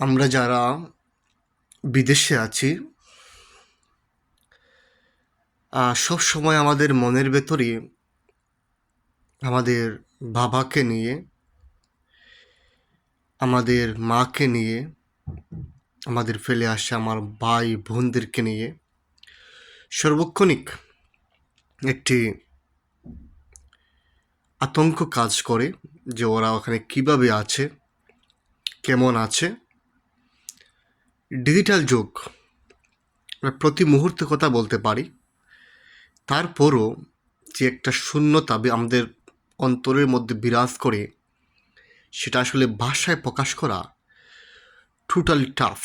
আমরা যারা বিদেশে আছি সব সময় আমাদের মনের ভেতরে আমাদের বাবাকে নিয়ে, আমাদের মাকে নিয়ে, আমাদের ফেলে আসা আমার ভাই বোনদেরকে নিয়ে সার্বক্ষণিক একটি আতঙ্ক কাজ করে যে ওরা ওখানে কিভাবে আছে, কেমন আছে। ডিজিটাল যুগ, আমরা প্রতি মুহূর্তে কথা বলতে পারি, তারপরও যে একটা শূন্যতা আমাদের অন্তরের মধ্যে বিরাজ করে, সেটা আসলে ভাষায় প্রকাশ করা টোটালি টাফ।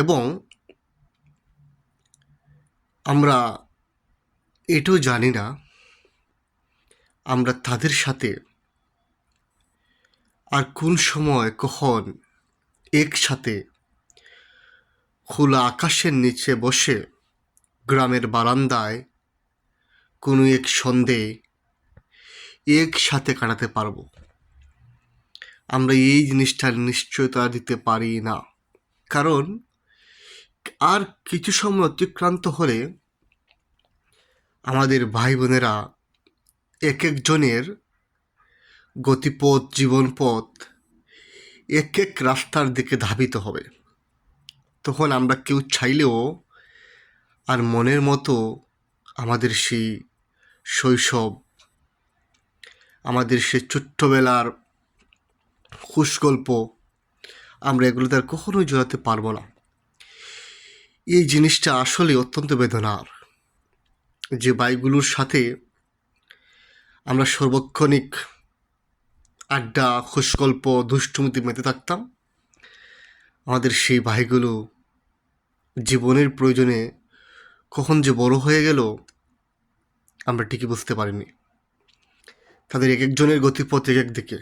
এবং আমরা এটাও জানি না আমরা তাদের সাথে আর কোন সময় কখন একসাথে খোলা আকাশের নিচে বসে গ্রামের বারান্দায় কোনো এক সন্ধে একসাথে কাটাতে পারবো। আমরা এই জিনিসটার নিশ্চয়তা দিতে পারি না, কারণ আর কিছু সময় অতিক্রান্ত হলে আমাদের ভাই বোনেরা এক একজনের গতিপথ, জীবনপথ এক এক রাস্তার দিকে ধাবিত হবে। তখন আমরা কেউ চাইলেও আর মনের মতো আমাদের সেই শৈশব, আমাদের সেই ছোট্টবেলার খুশগল্প, আমরা এগুলোতে আর কখনোই জড়াতে পারবো না। এই জিনিসটা আসলে অত্যন্ত বেদনার, যে ভাইগুলোর সাথে আমরা সর্বক্ষণিক আড্ডা, খুশগল্প, দুষ্টুমিতে মেতে থাকতাম, আমাদের সেই ভাইগুলো জীবনের প্রয়োজনে কখন যে বড় হয়ে গেল আমরা ঠিকই বুঝতে পারিনি। তাদের এক একজনের গতিপথ এক এক দিকে,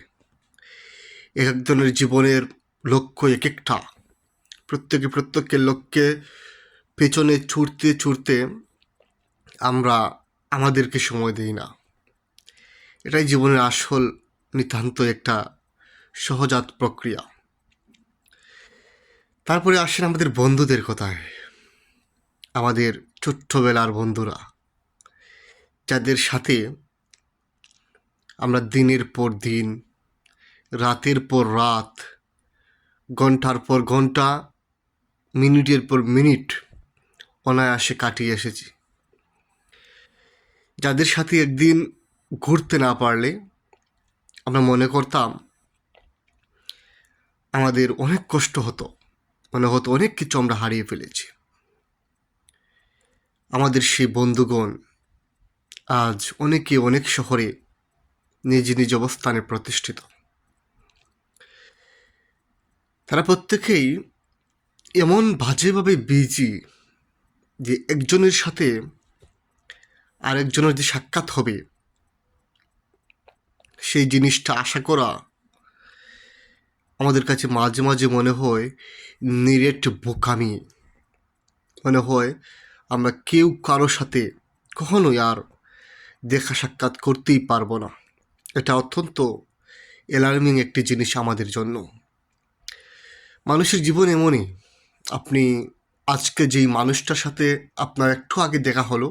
এক একজনের জীবনের লক্ষ্য এক একটা, প্রত্যেকের লক্ষ্যে পেছনে ছুটতে ছুটতে আমরা আমাদেরকে সময় দিই না। এটাই জীবনের আসল নিতান্ত একটা সহজাত প্রক্রিয়া। তারপরে আসেন আমাদের বন্ধুদের কথায়। আমাদের ছোট্টবেলার বন্ধুরা, যাদের সাথে আমরা দিনের পর দিন, রাতের পর রাত, ঘন্টার পর ঘন্টা, মিনিটের পর মিনিট অনায়াসে কাটিয়ে এসেছি। যাদের সাথে একদিন ঘুরতে না পারলে আমরা মনে করতাম আমাদের অনেক কষ্ট হতো, মনে হতো অনেক কিছু আমরা হারিয়ে ফেলেছি। আমাদের সেই বন্ধুগণ আজ অনেকে অনেক শহরে নিজ নিজ অবস্থানে প্রতিষ্ঠিত। তারা প্রত্যেকেই এমন বাজেভাবে বিজি যে একজনের সাথে আরেকজনের যে সাক্ষাৎ হবে সেই জিনিসটা আশা করা আমাদের কাছে মাঝে মাঝে মনে হয় নিরেট বোকামি। মনে হয় আমরা কেউ কারো সাথে কখনোই আর দেখা সাক্ষাৎ করতেই পারবো না। এটা অত্যন্ত অ্যালার্মিং একটি জিনিস আমাদের জন্য। মানুষের জীবন এমনই, আপনি আজকে যেই মানুষটার সাথে আপনার একটু আগে দেখা হলো,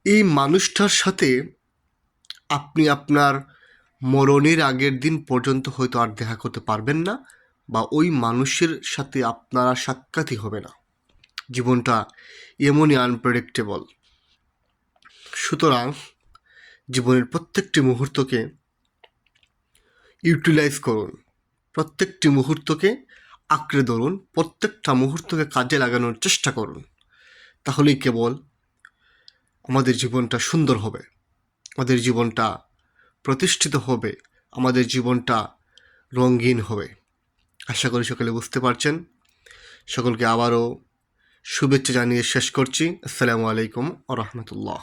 এই মানুষটার সাথে আপনি আপনার মরণের আগের দিন পর্যন্ত হয়তো আর দেখা করতে পারবেন না, বা ওই মানুষের সাথে আপনার সাক্ষাৎই হবে না। জীবনটা এমনই আনপ্রেডিক্টেবল। সুতরাং জীবনের প্রত্যেকটি মুহূর্তকে ইউটিলাইজ করুন, প্রত্যেকটি মুহূর্তকে আঁকড়ে ধরুন, প্রত্যেকটা মুহূর্তকে কাজে লাগানোর চেষ্টা করুন। তাহলেই কেবল আমাদের জীবনটা সুন্দর হবে, আমাদের জীবনটা প্রতিষ্ঠিত হবে, আমাদের জীবনটা রঙিন হবে। আশা করি সকলে বুঝতে পারছেন। সকলকে আবারও শুভেচ্ছা জানিয়ে শেষ করছি। আসসালামু আলাইকুম ওয়া রাহমাতুল্লাহ।